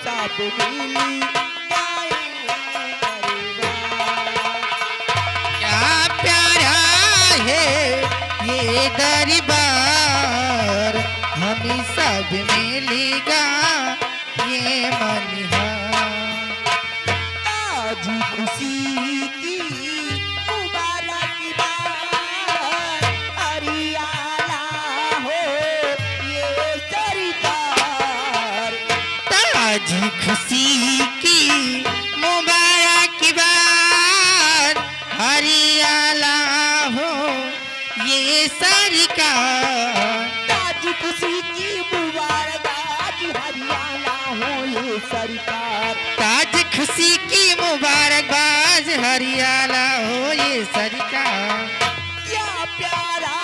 सब मिली क्या प्यारा है ये दरबार, हम सब मिलेगा ये मनिहार। आज खुशी की मुबारक बात, हरियाला हो ये सरकार। ताज खुशी की मुबारकबाद, हरियाला हो ये सरकार। ताज खुशी की मुबारकबाद, हरियाला हो ये सरकार। ताज खुशी की मुबारकबाद, हरियाला हो ये सरकार। क्या प्यारा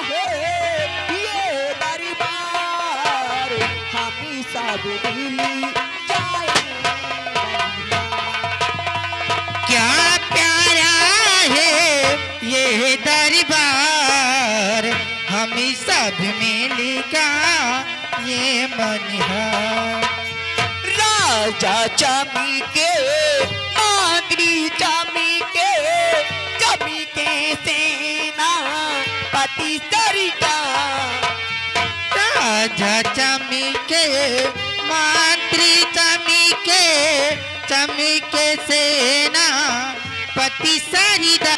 है ये दरबार, हम सब मिली क्या प्यारा है ये दरबार, हम सब मिलेगा ये मनिहार। राजा चमके मंत्री चमके, चमके सेना पति सरकार। राजा चमके मंत्री चमके, चमके सेना पति सरिदा।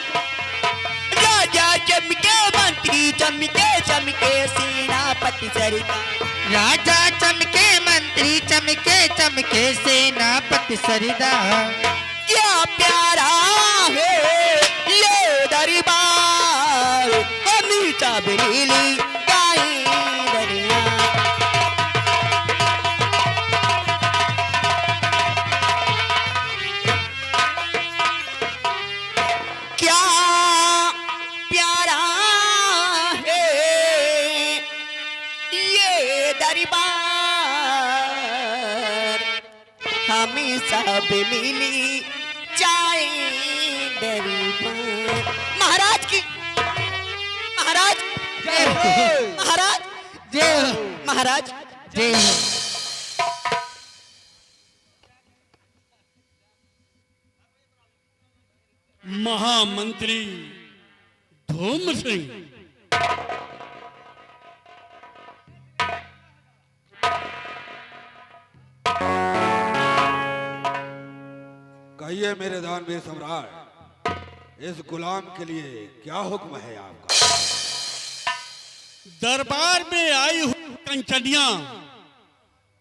राजा चमके मंत्री चमके, चमके सेना पति सरकार। राजा चमके मंत्री चमके, चमके सेनापति सरिदा। क्या प्यारा है ये दरबार, हम सब मिली गाएं दरिया। क्या प्यारा है ये दरबार, हम सब मिली जाए दरबार। महाराज की महाराज जय हो। महाराज जय हो। महाराज जय हो। महामंत्री धूम सिंह, कहिए मेरे दानवीर सम्राट, इस गुलाम के लिए क्या हुक्म है आपका? दरबार में आई हुई कंचनियां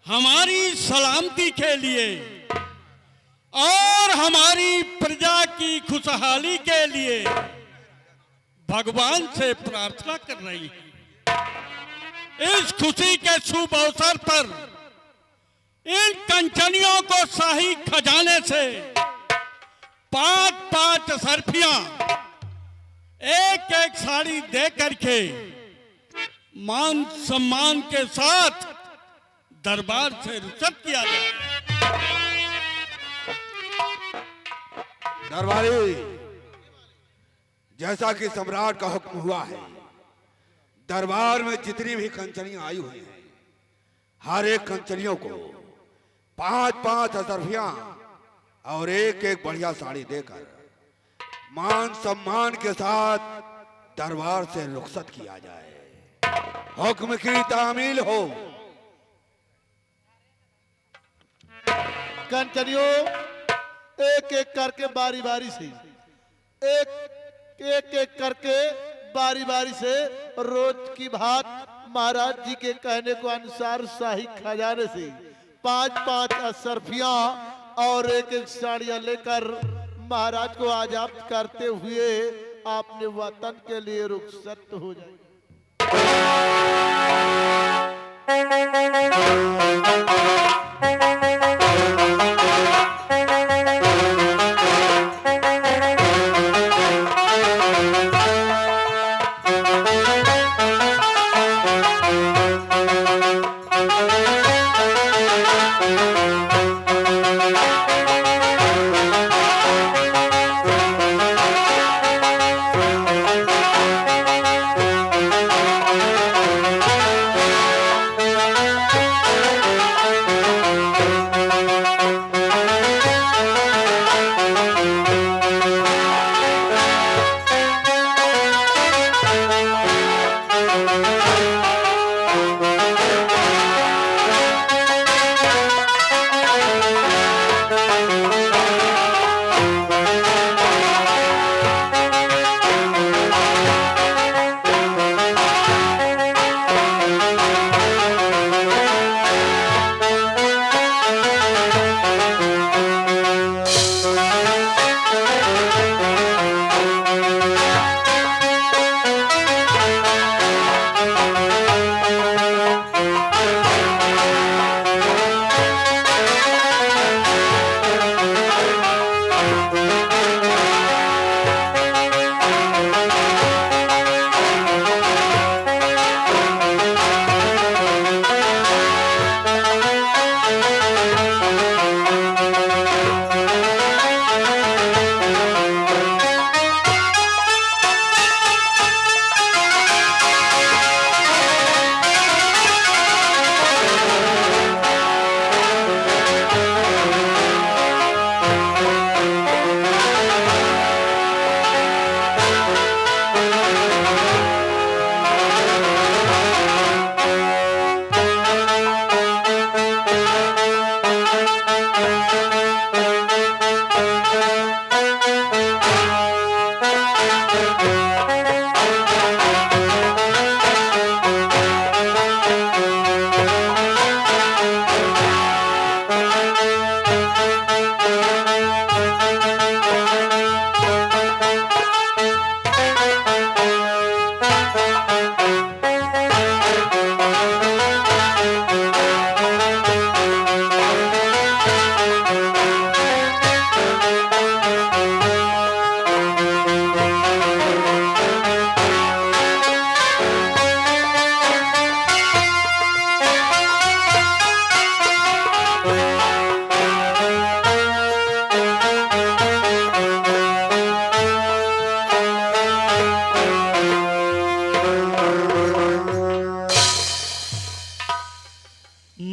हमारी सलामती के लिए और हमारी प्रजा की खुशहाली के लिए भगवान से प्रार्थना कर रही है। इस खुशी के शुभ अवसर पर इन कंचनियों को शाही खजाने से 5-5 सरफियां एक एक साड़ी दे करके मान सम्मान के साथ दरबार से रुखसत किया जाए। दरबारी, जैसा कि सम्राट का हुक्म हुआ है, दरबार में जितनी भी कंचनियां आई हुई हैं, हर एक कंचनियों को 5-5 सरफियां और एक एक बढ़िया साड़ी देकर मान सम्मान के साथ दरबार से रुखसत किया जाए। हुक्म की तामील हो। कंचनियों, एक एक करके बारी बारी से एक करके बारी बारी से रोज की भात महाराज जी के कहने को अनुसार शाही खजाने से 5-5 असरफियां और एक एक साड़ियां लेकर महाराज को आजाद करते हुए आपने वतन के लिए रुखसत हो जाए।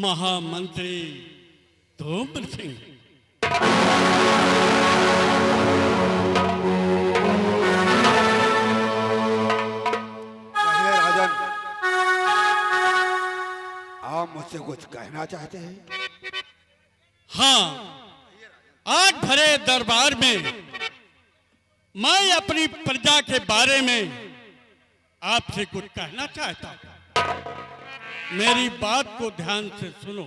महामंत्री धूम्र सिंह। कहिए राजन, आप मुझसे कुछ कहना चाहते हैं? हाँ, आज भरे दरबार में मैं अपनी प्रजा के बारे में आपसे कुछ कहना चाहता हूं। मेरी बात को ध्यान से सुनो।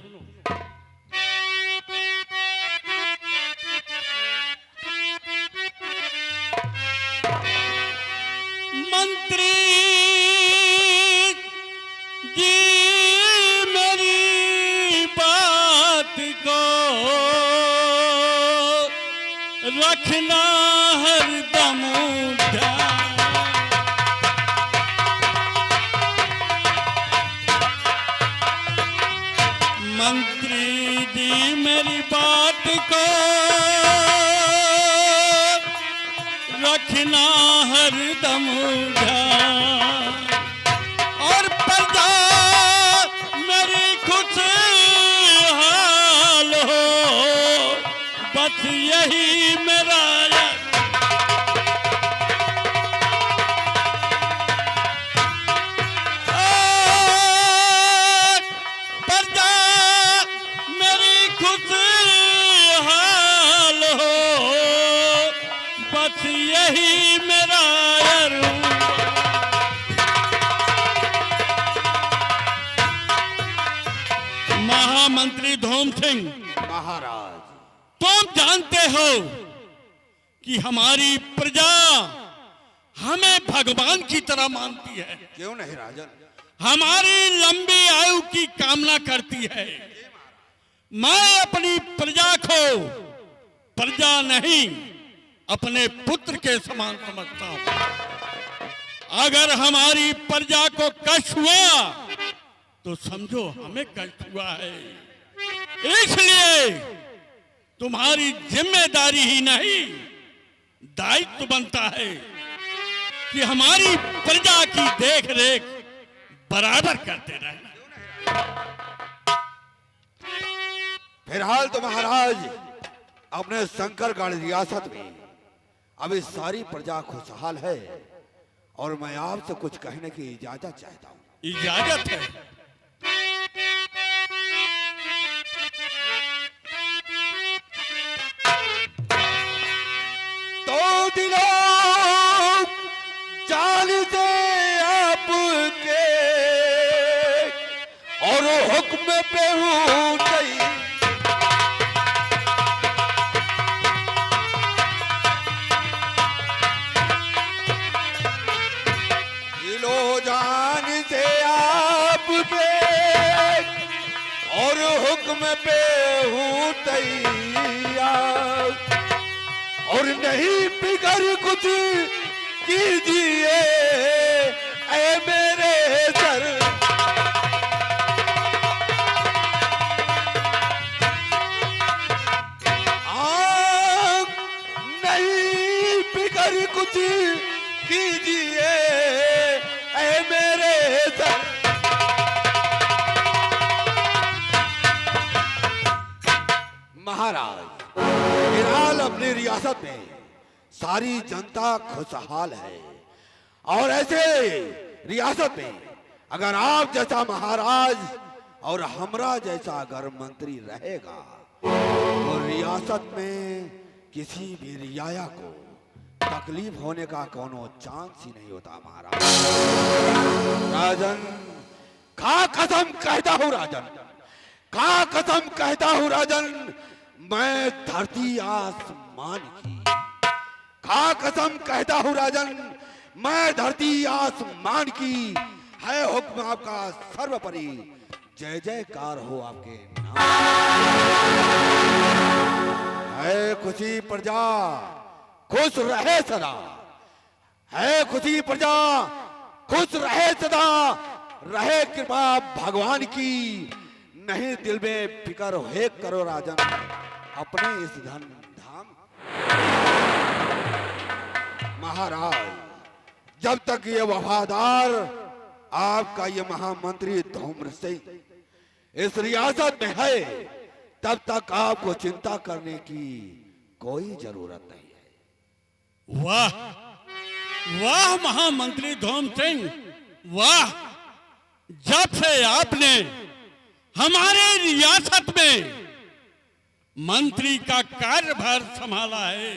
मंत्री जी मेरी बात को रखना हरदम ध्यान। मंत्री जी मेरी बात को रखना हरदम ध्यान। और प्रजा मेरी खुशहाल हो, बस यही मेरा प्रजा मेरी खुशहाल हो, बस यही मेरा महामंत्री धूम सिंह, महाराज, तुम जानते हो कि हमारी प्रजा हमें भगवान की तरह मानती है। क्यों नहीं राजन? हमारी लंबी आयु की कामना करती है। मैं अपनी प्रजा को प्रजा नहीं, अपने पुत्र के समान समझता हूं। अगर हमारी प्रजा को कष्ट हुआ तो समझो हमें कष्ट हुआ है। इसलिए तुम्हारी जिम्मेदारी ही नहीं, दायित्व बनता है कि हमारी प्रजा की देख रेख बराबर करते रहना। फिलहाल तो महाराज अपने शंकरगढ़ रियासत में अभी सारी प्रजा खुशहाल है और मैं आपसे कुछ कहने की इजाजत चाहता हूँ। इजाजत है? तो दिलों चाल से आपके और हुक्म पे हूँ नहीं, दिलो जान से आपके और हुक्म पे हूँ तैयार। और नहीं फिकर कुछ कीजिए ऐ मेरे सर, नहीं फिकर कुछ कीजिए ऐ मेरे सर। महाराज, फिलहाल अपनी रियासत में सारी जनता खुशहाल है और ऐसे रियासत में अगर आप जैसा महाराज और हमरा जैसा अगर मंत्री रहेगा तो रियासत में किसी भी रियाया को तकलीफ होने का कोनो चांस ही नहीं होता। महाराज, राजन, खा कसम कहता हूँ राजन, खा कसम कहता हूँ राजन, मैं धरती आसमान की, खा कसम कहता हूँ राजन, मैं धरती आसमान की, है हुक्म आपका सर्वोपरि, जय जयकार हो आपके नाम। है खुशी प्रजा खुश रहे सदा, है खुशी प्रजा खुश रहे सदा, रहे कृपा भगवान की, नहीं दिल में फिकर है करो राजन अपने इस धन धाम। महाराज, जब तक ये वफादार आपका ये महामंत्री धूम्र सिंह इस रियासत में है, तब तक आपको चिंता करने की कोई जरूरत नहीं है। वाह वाह महामंत्री धोम सिंह, वाह! जब से आपने हमारे रियासत में मंत्री का कार्यभार संभाला है,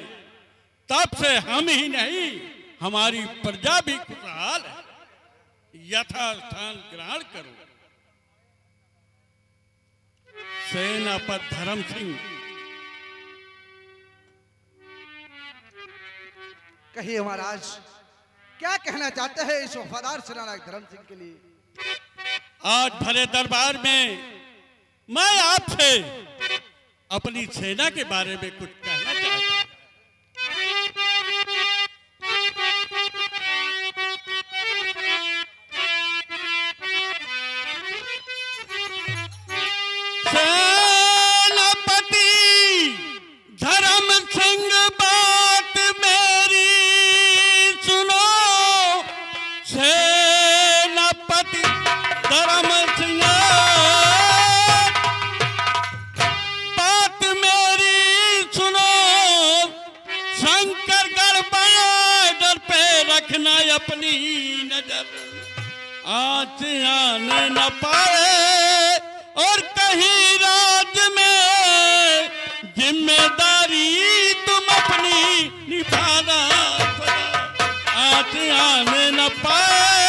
तब से हम ही नहीं हमारी प्रजा भी खुशहाल है। यथास्थान ग्रहण करो। सेनापति धर्म सिंह। कहिए महाराज, क्या कहना चाहते हैं इस वफादार सेनानायक धर्म सिंह के लिए? आज भरे दरबार में मैं आपसे अपनी सेना के बारे में कुछ कहना चाहता हूं। सेनापति धर्म सिंह, बात मेरी सुनो। सेनापति धर्म सिंह, बात मेरी सुनो। शंकरगढ़ बॉर्डर पे रखना अपनी नजर, आँच आने न पाए और कहीं राज में जिम्मेदारी तुम अपनी निभाना। आँच आने न पाए।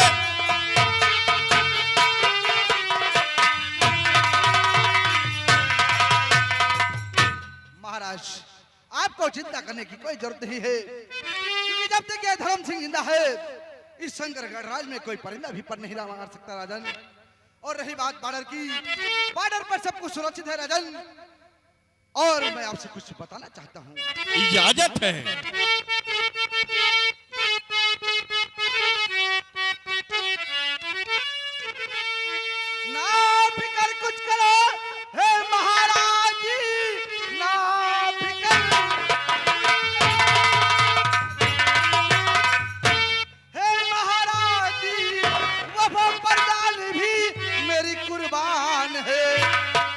महाराज, आपको चिंता करने की कोई जरूरत नहीं है, क्योंकि जब तक यह धर्म सिंह जिंदा है, इस शंकरगढ़ राज में कोई परिंदा भी पर नहीं मार सकता राजन। और रही बात बॉर्डर की, बॉर्डर पर सब कुछ सुरक्षित है राजन। और मैं आपसे कुछ बताना चाहता हूँ। इजाजत है। ना फिकर कुछ करो हे महाराज जी, ना फिकर हे महाराज जी। वफा पर जान भी मेरी कुर्बान है।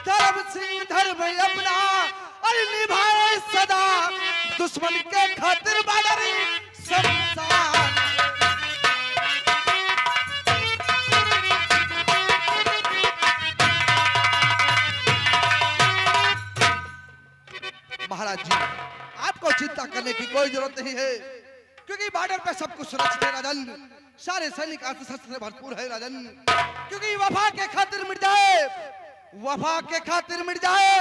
धर्म सिंह धर्म अपना और निभाए सदा, दुश्मन के खातिर बॉर्डर शमशान। महाराज जी, आपको चिंता करने की कोई जरूरत नहीं है, क्योंकि बॉर्डर पे सब कुछ सुरक्षित है राजन। सारे सैनिक अस्त्र शस्त्र से भरपूर है राजन, क्योंकि वफा के खातिर मिट जाए, वफा के खातिर मिट जाए,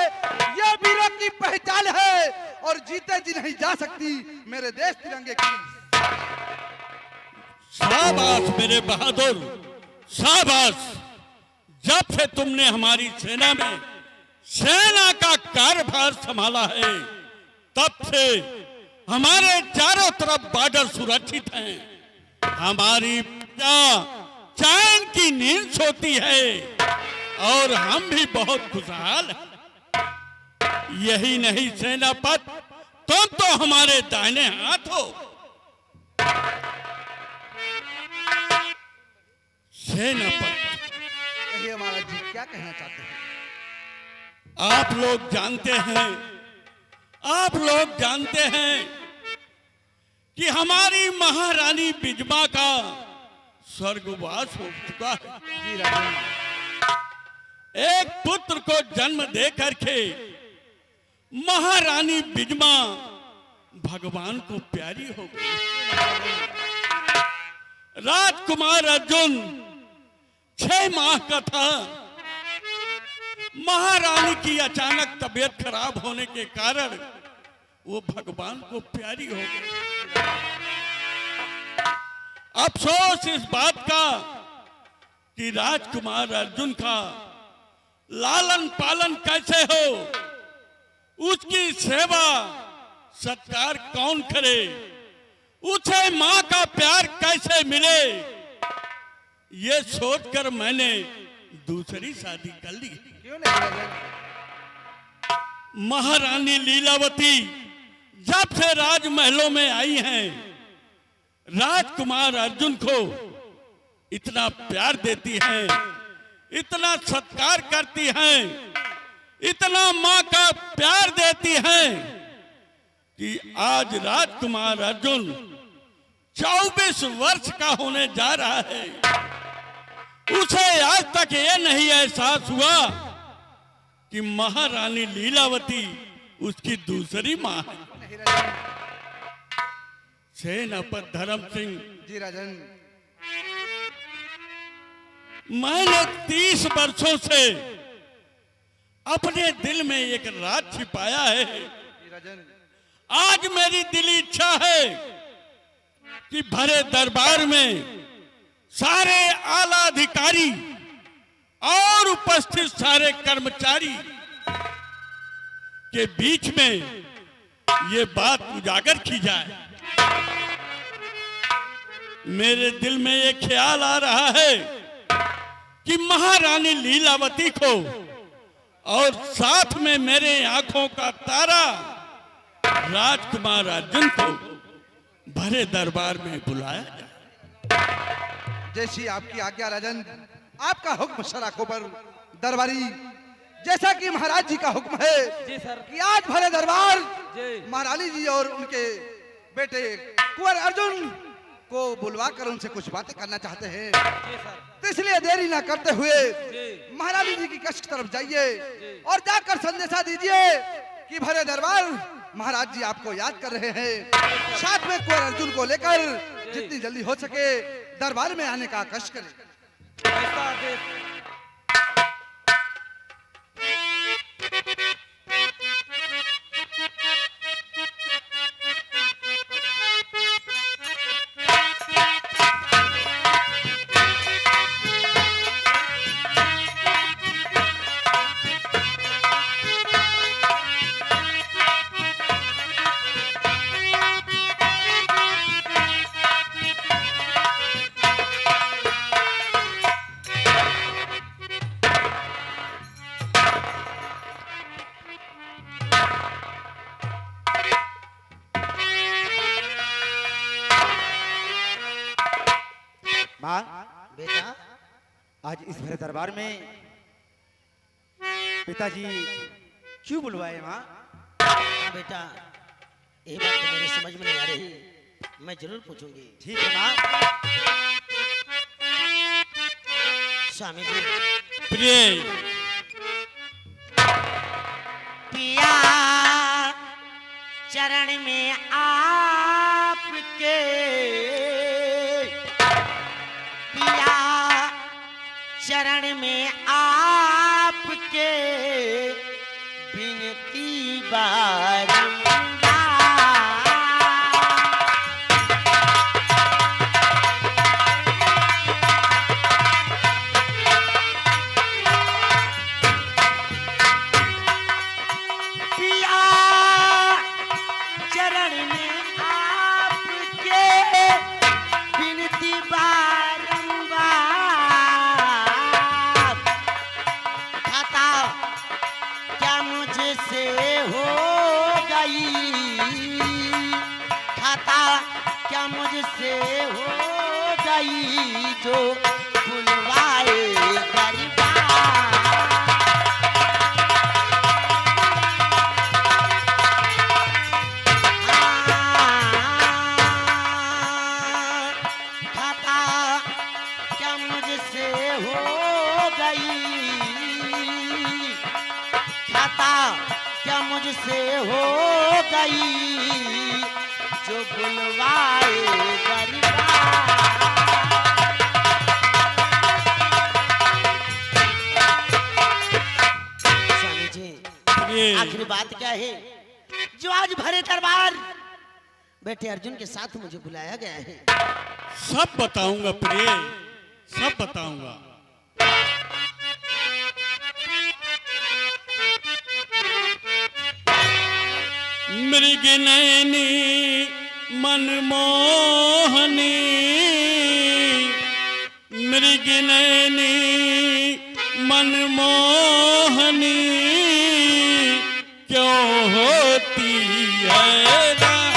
यह वीरों की पहचान है। और जीते जी नहीं जा सकती मेरे देश तिरंगे की। शाबाश मेरे बहादुर, शाबाश! जब से तुमने हमारी सेना में सेना का कार्यभार संभाला है, तब से हमारे चारों तरफ बॉर्डर सुरक्षित हैं। हमारी प्रजा चैन की नींद सोती है और हम भी बहुत खुशहाल हैं। यही नहीं सेनापति, तुम तो हमारे दाहिने हाथ हो। सेनापति, कहिए महाराज जी, क्या कहना चाहते हैं? आप लोग जानते हैं कि हमारी महारानी बिजमा का स्वर्गवास हो चुका है। जी राजन, एक पुत्र को जन्म दे करके महारानी बिजमा भगवान को प्यारी हो गई। राजकुमार अर्जुन 6 माह का था। महारानी की अचानक तबीयत खराब होने के कारण वो भगवान को प्यारी हो गई। अफसोस इस बात का कि राजकुमार अर्जुन का लालन पालन कैसे हो, उसकी सेवा सत्कार कौन करे, उसे मां का प्यार कैसे मिले, ये सोचकर मैंने दूसरी शादी कर ली। क्यों नहीं राजन? महारानी लीलावती जब से राजमहलों में आई हैं, राजकुमार अर्जुन को इतना प्यार देती हैं, इतना सत्कार करती हैं, इतना माँ का प्यार देती हैं कि आज राजकुमार अर्जुन 24 वर्ष का होने जा रहा है। उसे आज तक यह नहीं एहसास हुआ कि महारानी लीलावती उसकी दूसरी माँ है। नहीं राजन। सेनापति धर्म सिंह, जी राजन। मैंने 30 वर्षों से अपने दिल में एक राज छिपाया है। जी राजन। आज मेरी दिली इच्छा है कि भरे दरबार में सारे आला अधिकारी और उपस्थित सारे कर्मचारी के बीच में ये बात उजागर की जाए। मेरे दिल में ये ख्याल आ रहा है कि महारानी लीलावती को और साथ में मेरे आंखों का तारा राजकुमार अर्जुन को भरे दरबार में बुलाया जाए। जैसी आपकी आज्ञा राजन। आपका हुक्म सराखों पर दरबारी। जैसा कि महाराज जी का हुक्म है जी सर। कि आज भरे दरबार जी। महारानी जी और उनके बेटे कुंवर अर्जुन को बुलवा कर उनसे कुछ बातें करना चाहते हैं। जी सर। तो इसलिए देरी ना करते हुए जी। महारानी जी की कक्ष तरफ जाइए और जाकर संदेशा दीजिए कि भरे दरबार महाराज जी आपको याद कर रहे हैं। साथ में कुंवर अर्जुन को लेकर जितनी जल्दी हो सके दरबार में आने का कष्ट करें। ऐसा आदेश। माँ बेटा, आज इस भरे दरबार में पिताजी क्यों बुलवाए माँ? हाँ बेटा, ये बात तो मेरी समझ में नहीं आ रही, मैं जरूर पूछूंगी। ठीक है माँ। स्वामी जी। प्रिय पिया चरण में आपके, पिया चरण में आपके बिनती बारंबार। पिया चरण में आपके बिनती बारंबार। खाता क्या मुझसे हो गई, खाता क्या मुझसे हो गई जो बुलवाए दरबार। खाता क्या मुझसे हो गई, खाता क्या मुझसे हो गई जो बुलवाए दरबार। स्वामी जी, प्रिय आखिरी बात क्या है जो आज भरे दरबार बेटे अर्जुन के साथ मुझे बुलाया गया है? सब बताऊंगा प्रिय, सब बताऊंगा। मृग नैनी मनमोहनी, मृग नैनी मनमोहनी क्यों होती है राह।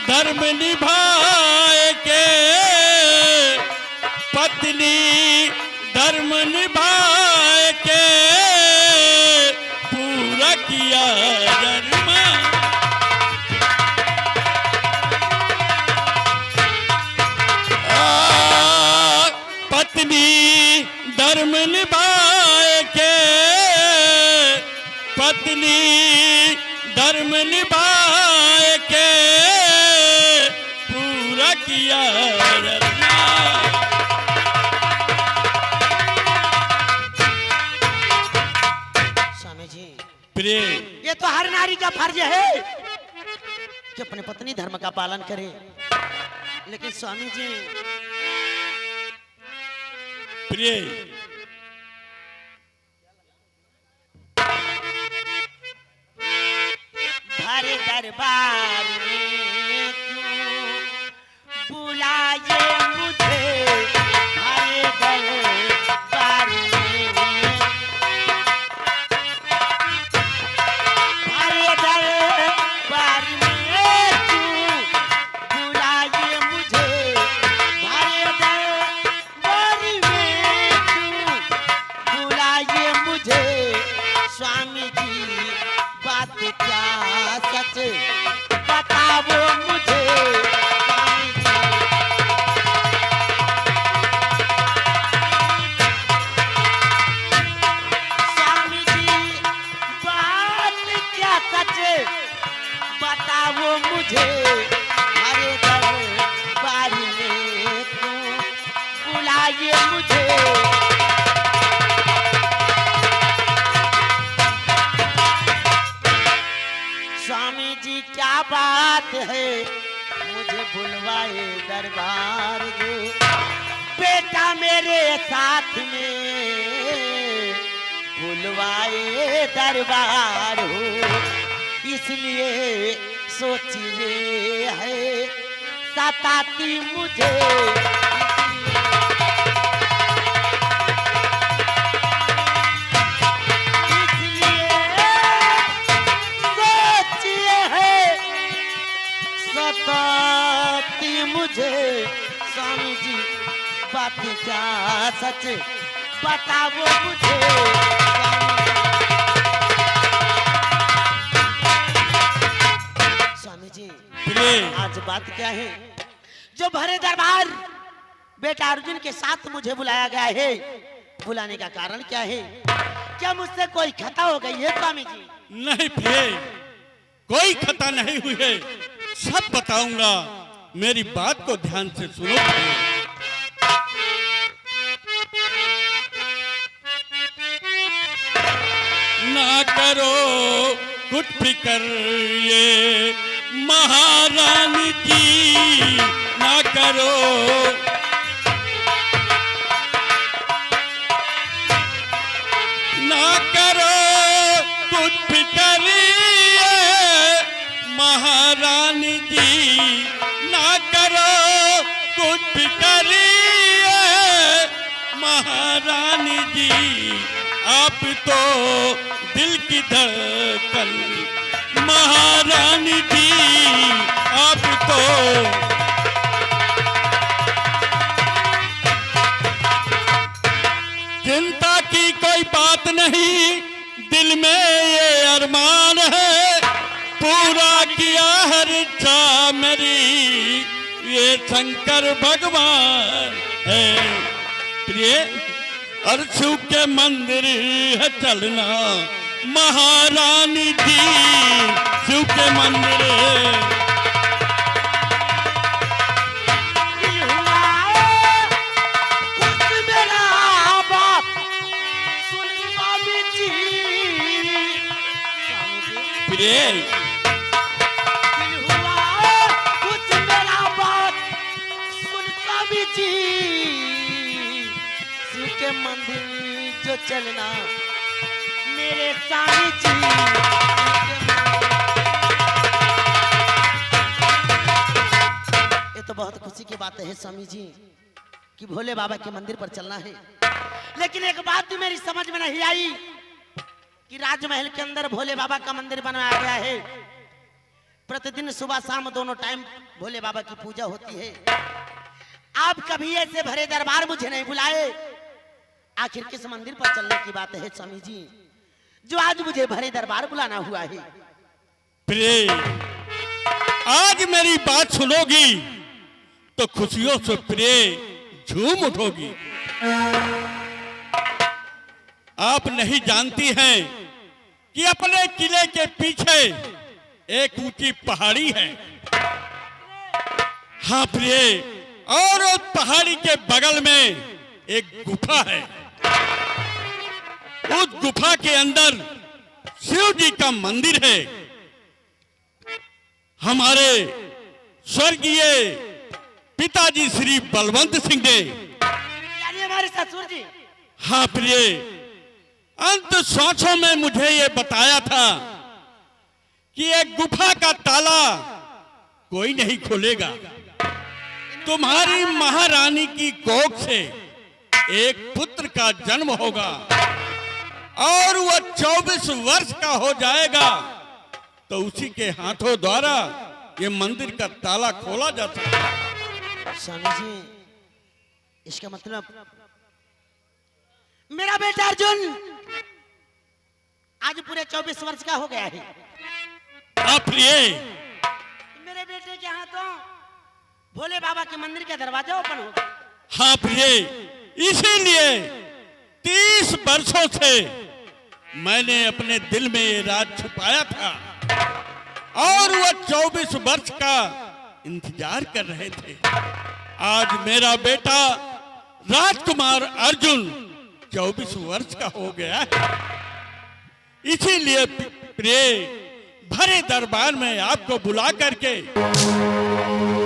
धर्म निभाए के, पत्नी धर्म निभाए के पूरा किया धर्म। पत्नी धर्म निभाए के, पत्नी धर्म निभाए के पूरा किया धर्म। स्वामी जी, प्रिय, ये तो हर नारी का फर्ज है कि अपने पत्नी धर्म का पालन करे। लेकिन स्वामी जी, प्रिय, भरे दरबार में क्यों बुलाए मुझे, भरे दरबार में, भरे दरबार में क्यों बुलाए मुझे, भरे दरबार में क्यों बुलाए मुझे। स्वामी जी, बात क्या सच बताओ मुझे। स्वामी जी, स्वामी जी, बात क्या सच बताओ मुझे। हरे दरबार में क्यों बुलाए मुझे। स्वामी जी, क्या बात है मुझे बुलवाए दरबार जो, बेटा मेरे साथ में बुलवाए दरबार हो। इसलिए सोचिए है सताती मुझे। सताती मुझे। स्वामी जी, बात क्या सच बताओ मुझे। स्वामी जी, आज बात क्या है जो भरे दरबार बेटा अर्जुन के साथ मुझे बुलाया गया है? बुलाने का कारण क्या है? क्या मुझसे कोई खता हो गई है स्वामी जी? नहीं प्रिय, कोई खता नहीं हुई है, सब बताऊंगा। मेरी बात को ध्यान से सुनो। ना करो कुछ फिकर ये महारानी की, ना करो ना करो कुछ फिकर ये महारानी जी, ना करो कुछ फिकर ये महारानी जी। आप तो दिल की धड़कन महारानी जी, आप तो चिंता की कोई बात नहीं, दिल में ये अरमान है, पूरा किया हर इच्छा मेरी ये शंकर भगवान है। प्रिय, अर्शु के मंदिर है चलना महारानी जी, शिव के मंदिर प्रिय, के मंदिर जो चलना मेरे स्वामी जी। ये तो बहुत खुशी की बात है स्वामी जी कि भोले बाबा के मंदिर पर चलना है। लेकिन एक बात मेरी समझ में नहीं आई कि राजमहल के अंदर भोले बाबा का मंदिर बनाया गया है, प्रतिदिन सुबह शाम दोनों टाइम भोले बाबा की पूजा होती है। आप कभी ऐसे भरे दरबार मुझे नहीं बुलाए। आखिर किस मंदिर पर चलने की बात है स्वामी जी, जो आज मुझे भरे दरबार बुलाना हुआ है? प्रिय, आज मेरी बात सुनोगी तो खुशियों से प्रिय झूम उठोगी। आप नहीं जानती हैं कि अपने किले के पीछे एक ऊंची पहाड़ी है। हाँ प्रिय, और उस पहाड़ी के बगल में एक गुफा है। उस गुफा के अंदर शिव जी का मंदिर है। हमारे स्वर्गीय पिताजी श्री बलवंत सिंह ने, यानी हमारे ससुर जी। हाँ प्रिय, अंत सांसों में मुझे ये बताया था कि एक गुफा का ताला कोई नहीं खोलेगा। तुम्हारी महारानी की कोख से एक पुत्र का जन्म होगा और वह 24 वर्ष का हो जाएगा तो उसी के हाथों द्वारा ये मंदिर का ताला खोला जा सकता है। स्वामी जी, इसका मतलब मेरा बेटा अर्जुन आज पूरे 24 वर्ष का हो गया है। हाँ प्रिय, मेरे बेटे के हाथों भोले बाबा के मंदिर का दरवाजा ओपन हो गया। हाँ प्रिय, इसीलिए 30 वर्षों से मैंने अपने दिल में ये राज छुपाया था और वह 24 वर्ष का इंतजार कर रहे थे। आज मेरा बेटा राजकुमार अर्जुन 24 वर्ष का हो गया है। इसीलिए प्रिय, भरे दरबार में आपको बुला करके